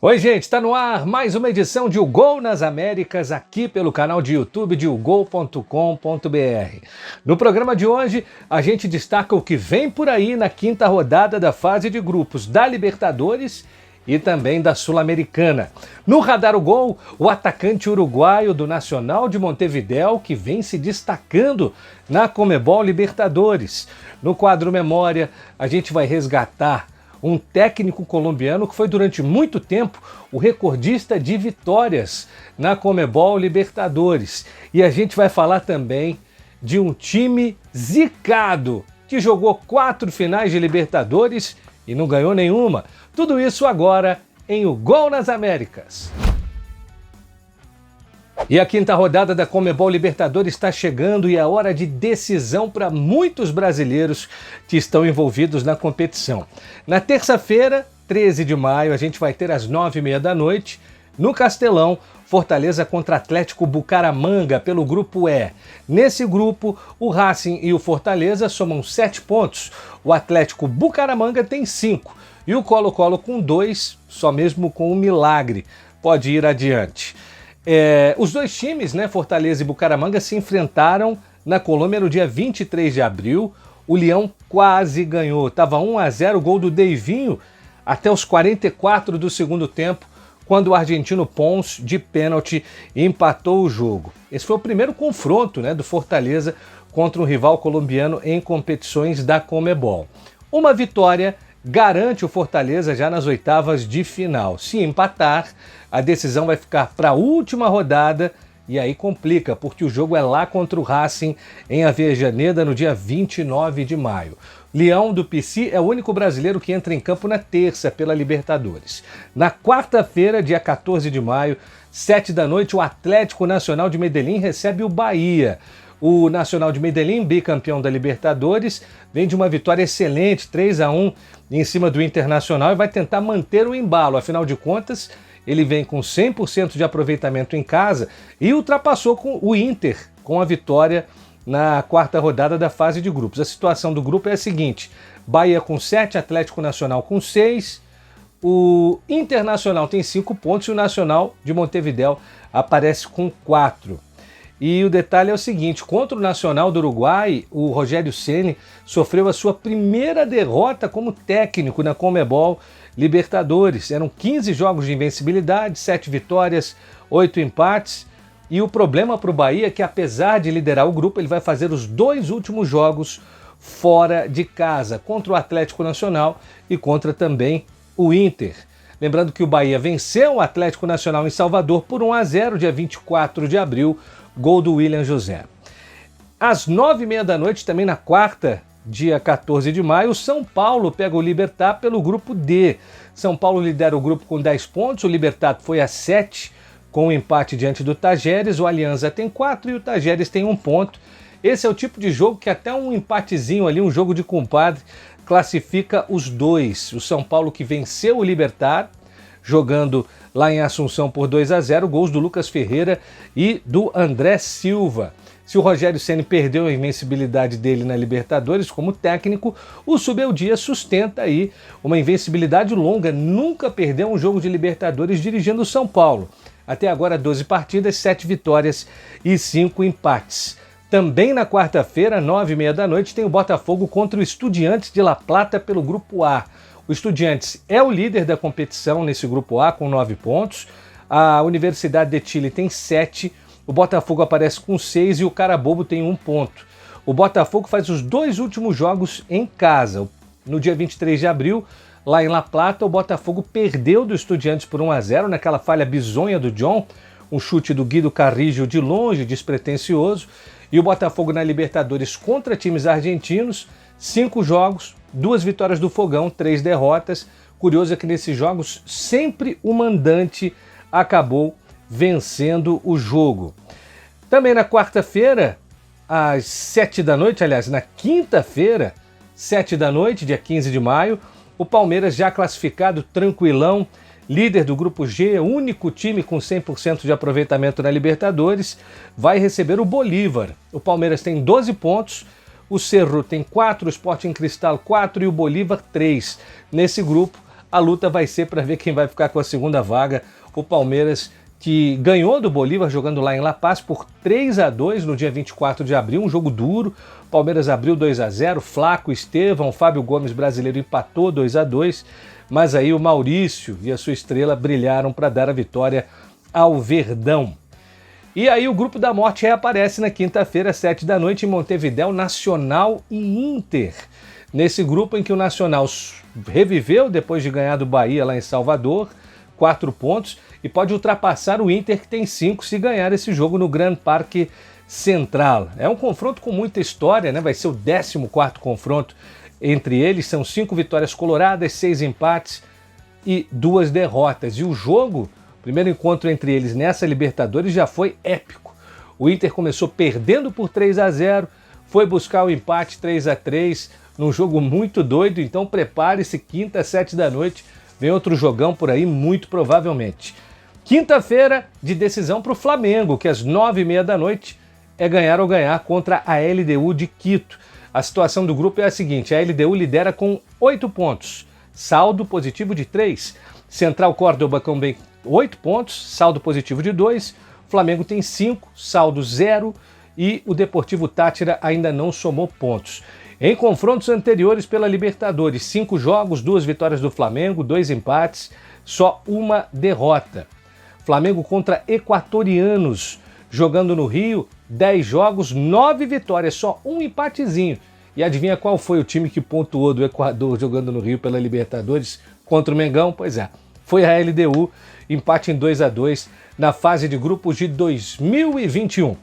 Oi, gente, está no ar mais uma edição de O Gol nas Américas, aqui pelo canal de YouTube de ogol.com.br. No programa de hoje, a gente destaca o que vem por aí na quinta rodada da fase de grupos da Libertadores e também da Sul-Americana. No Radar o Gol, o atacante uruguaio do Nacional de Montevidéu, que vem se destacando na Conmebol Libertadores. No quadro Memória, a gente vai resgatar um técnico colombiano que foi durante muito tempo o recordista de vitórias na Conmebol Libertadores. E a gente vai falar também de um time zicado que jogou 4 finais de Libertadores e não ganhou nenhuma. Tudo isso agora em O Gol nas Américas. E a quinta rodada da Conmebol Libertadores está chegando e é hora de decisão para muitos brasileiros que estão envolvidos na competição. Na terça-feira, 13 de maio, a gente vai ter às 9h30 da noite, no Castelão, Fortaleza contra Atlético Bucaramanga pelo Grupo E. Nesse grupo, o Racing e o Fortaleza somam 7 pontos, o Atlético Bucaramanga tem 5 e o Colo-Colo com 2, só mesmo com um milagre pode ir adiante. Os dois times, Fortaleza e Bucaramanga, se enfrentaram na Colômbia no dia 23 de abril. O Leão quase ganhou, estava 1-0, gol do Deivinho até os 44 do segundo tempo, quando o argentino Pons, de pênalti, empatou o jogo. Esse foi o primeiro confronto do Fortaleza contra um rival colombiano em competições da Conmebol. Uma vitória garante o Fortaleza já nas oitavas de final. Se empatar, a decisão vai ficar para a última rodada e aí complica, porque o jogo é lá contra o Racing em Avejaneda no dia 29 de maio. Leão do PC é o único brasileiro que entra em campo na terça pela Libertadores. Na quarta-feira, dia 14 de maio, 7 da noite, o Atlético Nacional de Medellín recebe o Bahia. O Nacional de Medellín, bicampeão da Libertadores, vem de uma vitória excelente, 3-1 em cima do Internacional e vai tentar manter o embalo. Afinal de contas, ele vem com 100% de aproveitamento em casa e ultrapassou com o Inter com a vitória na quarta rodada da fase de grupos. A situação do grupo é a seguinte: Bahia com 7, Atlético Nacional com 6, o Internacional tem 5 pontos e o Nacional de Montevidéu aparece com 4. E o detalhe é o seguinte: contra o Nacional do Uruguai, o Rogério Ceni sofreu a sua primeira derrota como técnico na Conmebol Libertadores. Eram 15 jogos de invencibilidade, 7 vitórias, 8 empates. E o problema para o Bahia é que, apesar de liderar o grupo, ele vai fazer os 2 últimos jogos fora de casa, contra o Atlético Nacional e contra também o Inter. Lembrando que o Bahia venceu o Atlético Nacional em Salvador por 1-0, dia 24 de abril, gol do William José. Às 9h30 da noite, também na quarta, dia 14 de maio, o São Paulo pega o Libertad pelo grupo D. São Paulo lidera o grupo com 10 pontos, o Libertad foi a 7 com um empate diante do Tajeres, o Alianza tem 4 e o Tajeres tem 1 ponto. Esse é o tipo de jogo que até um empatezinho ali, um jogo de compadre, classifica os dois. O São Paulo, que venceu o Libertad, jogando lá em Assunção por 2-0, gols do Lucas Ferreira e do André Silva. Se o Rogério Ceni perdeu a invencibilidade dele na Libertadores como técnico, o Subeldia sustenta aí uma invencibilidade longa, nunca perdeu um jogo de Libertadores dirigindo o São Paulo. Até agora 12 partidas, 7 vitórias e 5 empates. Também na quarta-feira, 9h30 da noite, tem o Botafogo contra o Estudiantes de La Plata pelo Grupo A. O Estudiantes é o líder da competição nesse Grupo A com 9 pontos. A Universidade de Chile tem 7, o Botafogo aparece com 6 e o Carabobo tem 1 ponto. O Botafogo faz os 2 últimos jogos em casa. No dia 23 de abril, lá em La Plata, o Botafogo perdeu do Estudiantes por 1-0 naquela falha bizonha do John, um chute do Guido Carrillo de longe, despretensioso. E o Botafogo na Libertadores contra times argentinos, 5 jogos, 2 vitórias do Fogão, 3 derrotas. Curioso é que nesses jogos sempre o mandante acabou vencendo o jogo. Também na quarta-feira, às 7 da noite, aliás, na quinta-feira, 7 da noite, dia 15 de maio, o Palmeiras já classificado tranquilão, líder do Grupo G, único time com 100% de aproveitamento na Libertadores, vai receber o Bolívar. O Palmeiras tem 12 pontos, o Cerro tem 4, o Sporting Cristal 4 e o Bolívar 3. Nesse grupo, a luta vai ser para ver quem vai ficar com a segunda vaga. O Palmeiras, que ganhou do Bolívar jogando lá em La Paz por 3-2 no dia 24 de abril, um jogo duro. Palmeiras abriu 2-0, Flaco, Estevão, Fábio Gomes brasileiro empatou 2-2, mas aí o Maurício e a sua estrela brilharam para dar a vitória ao Verdão. E aí o grupo da morte reaparece na quinta-feira, 7 da noite, em Montevidéu, Nacional e Inter. Nesse grupo em que o Nacional reviveu depois de ganhar do Bahia lá em Salvador, 4 pontos, e pode ultrapassar o Inter, que tem 5, se ganhar esse jogo no Gran Parque Central. É um confronto com muita história, né? Vai ser o 14º confronto entre eles. São 5 vitórias coloradas, 6 empates e 2 derrotas. E o jogo, o primeiro encontro entre eles nessa Libertadores, já foi épico. O Inter começou perdendo por 3-0, foi buscar o empate 3-3, num jogo muito doido. Então prepare-se, quinta, 7 da noite, vem outro jogão por aí, muito provavelmente. Quinta-feira de decisão para o Flamengo, que às 9h30 da noite é ganhar ou ganhar contra a LDU de Quito. A situação do grupo é a seguinte: a LDU lidera com 8 pontos, saldo positivo de 3. Central Córdoba com 8 pontos, saldo positivo de 2. Flamengo tem 5, saldo 0. E o Deportivo Táchira ainda não somou pontos. Em confrontos anteriores pela Libertadores, 5 jogos, 2 vitórias do Flamengo, 2 empates, só 1 derrota. Flamengo contra Equatorianos, jogando no Rio, 10 jogos, 9 vitórias, só 1 empatezinho. E adivinha qual foi o time que pontuou do Equador jogando no Rio pela Libertadores contra o Mengão? Pois é, foi a LDU, empate em 2-2 na fase de grupos de 2021.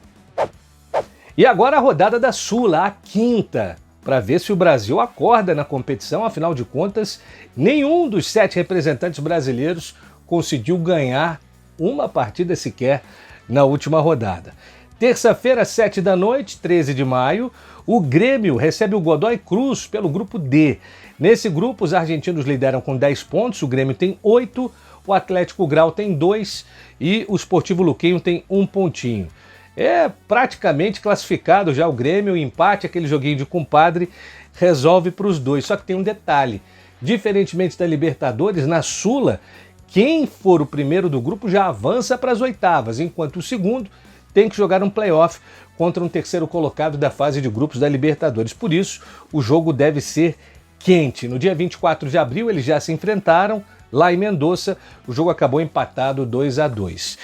E agora a rodada da Sula, a quinta, para ver se o Brasil acorda na competição. Afinal de contas, nenhum dos 7 representantes brasileiros conseguiu ganhar uma partida sequer na última rodada. Terça-feira, 7 da noite, 13 de maio, o Grêmio recebe o Godoy Cruz pelo grupo D. Nesse grupo, os argentinos lideram com 10 pontos, o Grêmio tem 8, o Atlético Grau tem 2 e o Sportivo Luquinho tem 1 pontinho. É praticamente classificado já o Grêmio, o empate, aquele joguinho de compadre, resolve para os dois. Só que tem um detalhe: diferentemente da Libertadores, na Sula, quem for o primeiro do grupo já avança para as oitavas, enquanto o segundo tem que jogar um playoff contra um terceiro colocado da fase de grupos da Libertadores. Por isso, o jogo deve ser quente. No dia 24 de abril, eles já se enfrentaram lá em Mendoza. O jogo acabou empatado 2-2.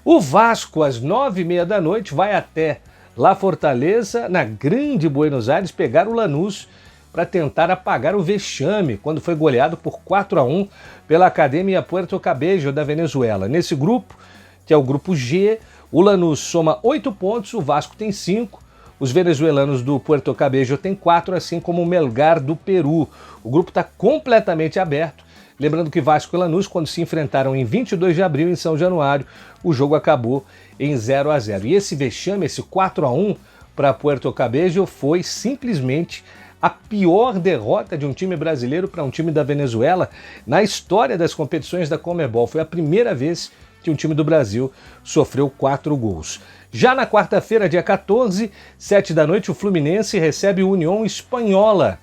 O Vasco, às 9h30 da noite, vai até La Fortaleza, na grande Buenos Aires, pegar o Lanús para tentar apagar o vexame, quando foi goleado por 4-1 pela Academia Puerto Cabello da Venezuela. Nesse grupo, que é o grupo G, o Lanús soma 8 pontos, o Vasco tem 5, os venezuelanos do Puerto Cabello têm 4, assim como o Melgar do Peru. O grupo está completamente aberto. Lembrando que Vasco e Lanús, quando se enfrentaram em 22 de abril em São Januário, o jogo acabou em 0-0. E esse vexame, esse 4-1 para Puerto Cabello, foi simplesmente a pior derrota de um time brasileiro para um time da Venezuela na história das competições da Conmebol. Foi a primeira vez que um time do Brasil sofreu 4 gols. Já na quarta-feira, dia 14, 7 da noite, o Fluminense recebe o União Espanhola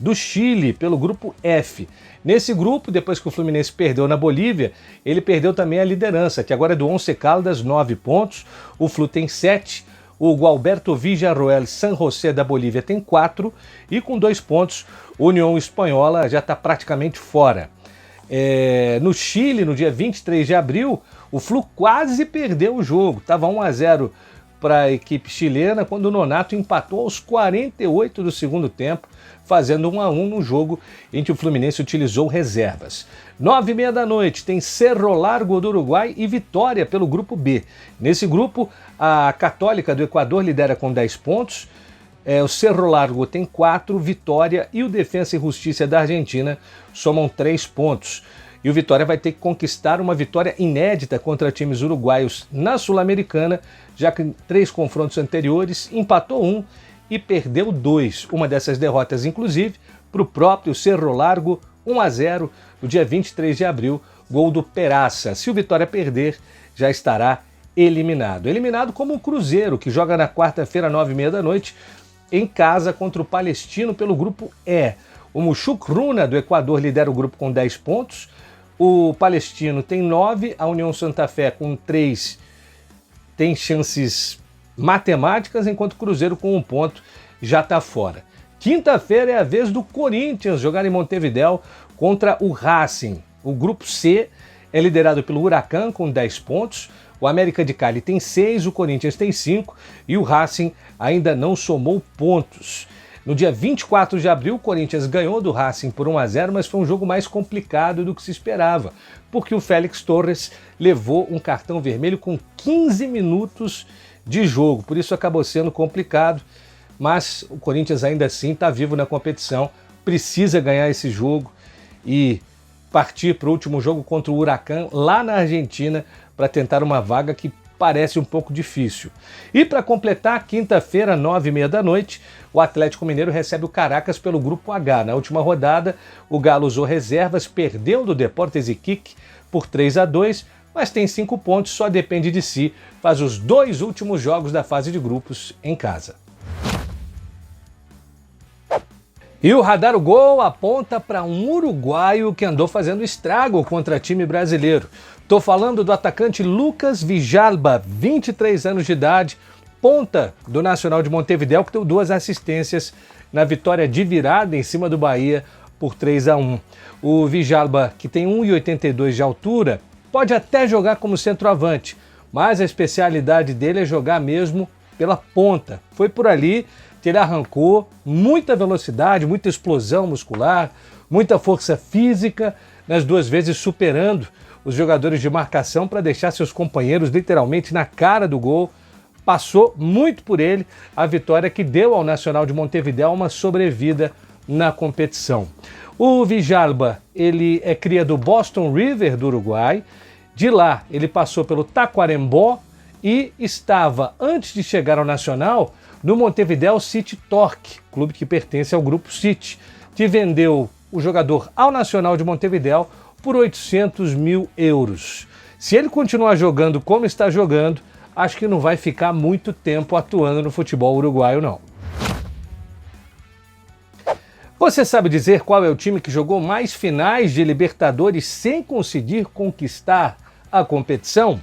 do Chile pelo grupo F. Nesse grupo, depois que o Fluminense perdeu na Bolívia, ele perdeu também a liderança, que agora é do Once Caldas, 9 pontos, o Flu tem 7, o Gualberto Villarroel San José da Bolívia tem 4, e com 2 pontos, o União Espanhola já está praticamente fora. No Chile, no dia 23 de abril, o Flu quase perdeu o jogo, estava 1-0 para a equipe chilena, quando o Nonato empatou aos 48 do segundo tempo, fazendo 1-1 no jogo em que o Fluminense utilizou reservas. 9h30 da noite tem Cerro Largo do Uruguai e Vitória pelo grupo B. Nesse grupo, a Católica do Equador lidera com 10 pontos, o Cerro Largo tem 4, Vitória e o Defensa e Justiça da Argentina somam 3 pontos. E o Vitória vai ter que conquistar uma vitória inédita contra times uruguaios na Sul-Americana, já que em 3 confrontos anteriores empatou 1 e perdeu 2. Uma dessas derrotas, inclusive, para o próprio Cerro Largo, 1-0, no dia 23 de abril, gol do Peraça. Se o Vitória perder, já estará eliminado. Eliminado como o Cruzeiro, que joga na quarta-feira, 9h30 da noite, em casa contra o Palestino pelo grupo E. O Muxucruna, do Equador, lidera o grupo com 10 pontos. O Palestino tem 9, a União Santa Fé com 3 tem chances matemáticas, enquanto o Cruzeiro com 1 ponto já está fora. Quinta-feira é a vez do Corinthians jogar em Montevidéu contra o Racing. O grupo C é liderado pelo Huracan com 10 pontos, o América de Cali tem 6, o Corinthians tem 5 e o Racing ainda não somou pontos. No dia 24 de abril, o Corinthians ganhou do Racing por 1-0, mas foi um jogo mais complicado do que se esperava, porque o Félix Torres levou um cartão vermelho com 15 minutos de jogo, por isso acabou sendo complicado, mas o Corinthians ainda assim está vivo na competição, precisa ganhar esse jogo e partir para o último jogo contra o Huracan lá na Argentina para tentar uma vaga que parece um pouco difícil. E para completar, quinta-feira, 9h30 da noite, o Atlético Mineiro recebe o Caracas pelo Grupo H. Na última rodada, o Galo usou reservas, perdeu do Deportes Iquique por 3-2, mas tem 5 pontos, só depende de si, faz os 2 últimos jogos da fase de grupos em casa. E o Radar o Gol aponta para um uruguaio que andou fazendo estrago contra time brasileiro. Estou falando do atacante Lucas Villalba, 23 anos de idade, ponta do Nacional de Montevidéu, que deu 2 assistências na vitória de virada em cima do Bahia por 3-1. O Villalba, que tem 1,82 de altura, pode até jogar como centroavante, mas a especialidade dele é jogar mesmo pela ponta. Foi por ali que ele arrancou, muita velocidade, muita explosão muscular, muita força física, nas 2 vezes superando os jogadores de marcação para deixar seus companheiros literalmente na cara do gol. Passou muito por ele a vitória que deu ao Nacional de Montevidéu uma sobrevida na competição. O Villalba, ele é cria do Boston River do Uruguai. De lá ele passou pelo Tacuarembó e estava, antes de chegar ao Nacional, no Montevidéu City Torque, clube que pertence ao Grupo City, que vendeu o jogador ao Nacional de Montevidéu por 800 mil euros. Se ele continuar jogando como está jogando, acho que não vai ficar muito tempo atuando no futebol uruguaio, não. Você sabe dizer qual é o time que jogou mais finais de Libertadores sem conseguir conquistar a competição?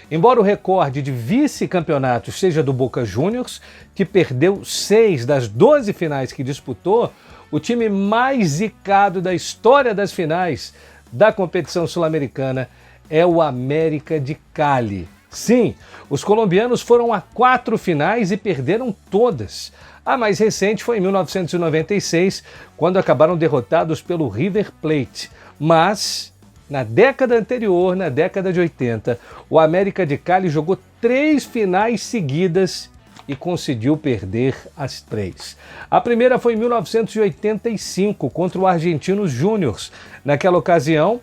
Embora o recorde de vice-campeonatos seja do Boca Juniors, que perdeu 6 das 12 finais que disputou, o time mais zicado da história das finais da competição sul-americana é o América de Cali. Sim, os colombianos foram a 4 finais e perderam todas. A mais recente foi em 1996, quando acabaram derrotados pelo River Plate. Mas, na década anterior, na década de 80, o América de Cali jogou 3 finais seguidas e conseguiu perder as 3. A primeira foi em 1985, contra o Argentinos Júniors. Naquela ocasião,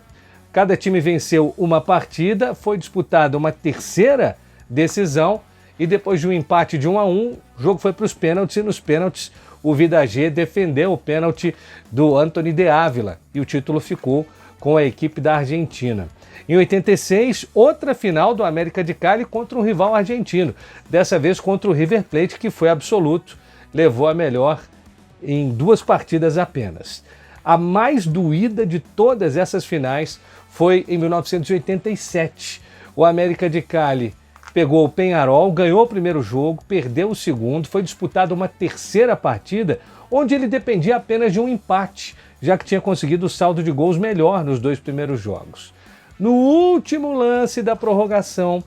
cada time venceu uma partida, foi disputada uma terceira decisão e depois de um empate de 1-1, o jogo foi para os pênaltis e nos pênaltis o Vida G defendeu o pênalti do Anthony de Ávila e o título ficou com a equipe da Argentina. Em 86, outra final do América de Cali contra um rival argentino, dessa vez contra o River Plate, que foi absoluto, levou a melhor em 2 partidas apenas. A mais doída de todas essas finais foi em 1987. O América de Cali pegou o Peñarol, ganhou o primeiro jogo, perdeu o segundo, foi disputada uma terceira partida, onde ele dependia apenas de um empate, já que tinha conseguido o saldo de gols melhor nos 2 primeiros jogos. No último lance da prorrogação,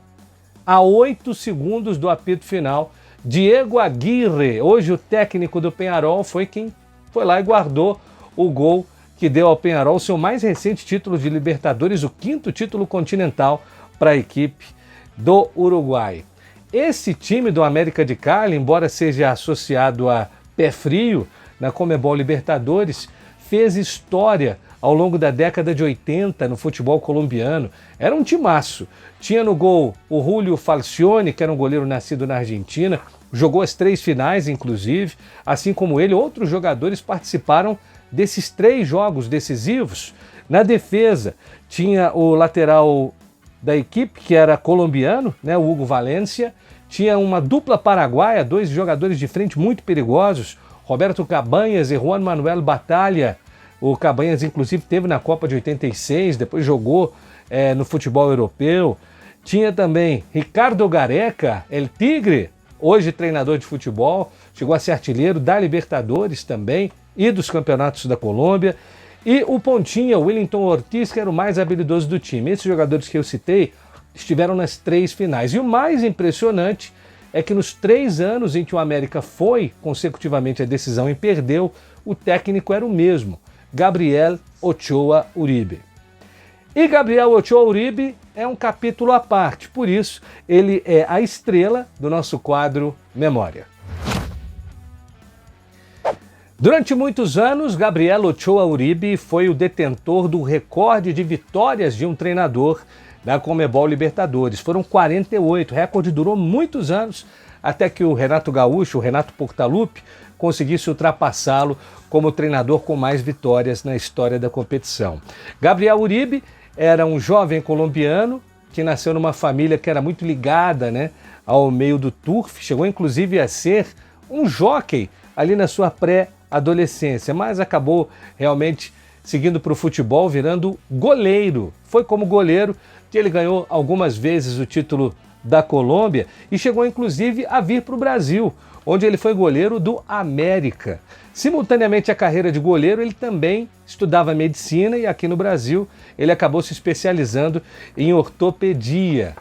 a 8 segundos do apito final, Diego Aguirre, hoje o técnico do Peñarol, foi quem foi lá e guardou o gol que deu ao Peñarol seu mais recente título de Libertadores, o 5º título continental para a equipe do Uruguai. Esse time do América de Cali, embora seja associado a pé frio na Conmebol Libertadores, fez história ao longo da década de 80 no futebol colombiano. Era um timaço. Tinha no gol o Julio Falcione, que era um goleiro nascido na Argentina, jogou as 3 finais, inclusive. Assim como ele, outros jogadores participaram desses 3 jogos decisivos. Na defesa, tinha o lateral da equipe, que era colombiano, o Hugo Valencia. Tinha uma dupla paraguaia, 2 jogadores de frente muito perigosos, Roberto Cabanhas e Juan Manuel Batalla. O Cabanhas, inclusive, teve na Copa de 86, depois jogou no futebol europeu. Tinha também Ricardo Gareca, El Tigre, hoje treinador de futebol, chegou a ser artilheiro da Libertadores também e dos campeonatos da Colômbia. E o pontinha, o Wellington Ortiz, que era o mais habilidoso do time. Esses jogadores que eu citei estiveram nas 3 finais. E o mais impressionante é que nos 3 anos em que o América foi consecutivamente à decisão e perdeu, o técnico era o mesmo, Gabriel Ochoa Uribe. E Gabriel Ochoa Uribe é um capítulo à parte, por isso ele é a estrela do nosso quadro Memória. Durante muitos anos, Gabriel Ochoa Uribe foi o detentor do recorde de vitórias de um treinador da Conmebol Libertadores. Foram 48, o recorde durou muitos anos, até que o Renato Gaúcho, o Renato Portaluppi, conseguisse ultrapassá-lo como treinador com mais vitórias na história da competição. Gabriel Uribe era um jovem colombiano que nasceu numa família que era muito ligada, ao meio do turf, chegou inclusive a ser um jockey ali na sua pré-adolescência, mas acabou realmente seguindo para o futebol, virando goleiro. Foi como goleiro que ele ganhou algumas vezes o título da Colômbia e chegou inclusive a vir para o Brasil, onde ele foi goleiro do América. Simultaneamente à carreira de goleiro, ele também estudava medicina e aqui no Brasil ele acabou se especializando em ortopedia.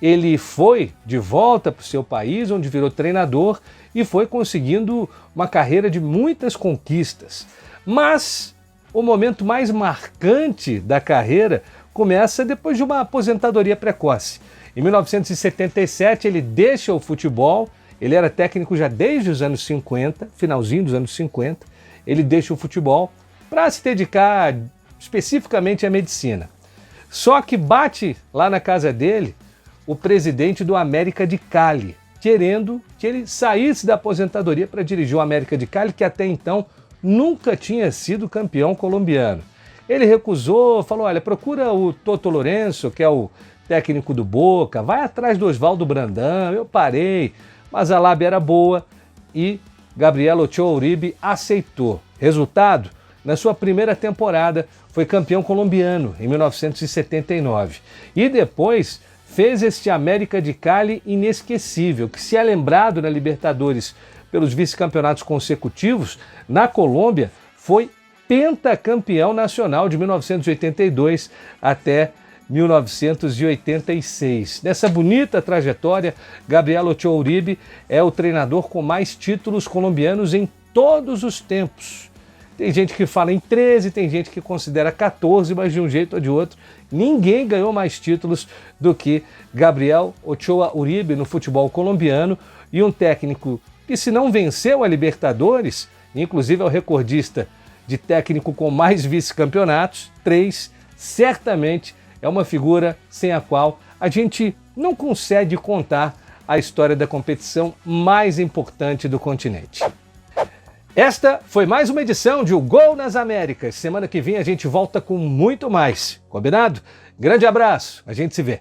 Ele foi de volta para o seu país, onde virou treinador e foi conseguindo uma carreira de muitas conquistas. Mas o momento mais marcante da carreira começa depois de uma aposentadoria precoce. Em 1977 ele deixa o futebol, ele era técnico já desde os anos 50, finalzinho dos anos 50, ele deixa o futebol para se dedicar especificamente à medicina. Só que bate lá na casa dele o presidente do América de Cali, querendo que ele saísse da aposentadoria para dirigir o América de Cali, que até então nunca tinha sido campeão colombiano. Ele recusou, falou, olha, procura o Toto Lourenço, que é o técnico do Boca, vai atrás do Oswaldo Brandão. Eu parei, mas a lábia era boa e Gabriel Ochoa Uribe aceitou. Resultado, na sua primeira temporada foi campeão colombiano em 1979 e depois fez este América de Cali inesquecível, que se é lembrado na Libertadores pelos vice-campeonatos consecutivos, na Colômbia foi pentacampeão nacional de 1982 até 1986. Nessa bonita trajetória, Gabriel Ochoa Uribe é o treinador com mais títulos colombianos em todos os tempos. Tem gente que fala em 13, tem gente que considera 14, mas de um jeito ou de outro, ninguém ganhou mais títulos do que Gabriel Ochoa Uribe no futebol colombiano, e um técnico que, se não venceu a Libertadores, inclusive é o recordista de técnico com mais vice-campeonatos, 3, certamente é uma figura sem a qual a gente não consegue contar a história da competição mais importante do continente. Esta foi mais uma edição de O Gol nas Américas. Semana que vem a gente volta com muito mais. Combinado? Grande abraço, a gente se vê.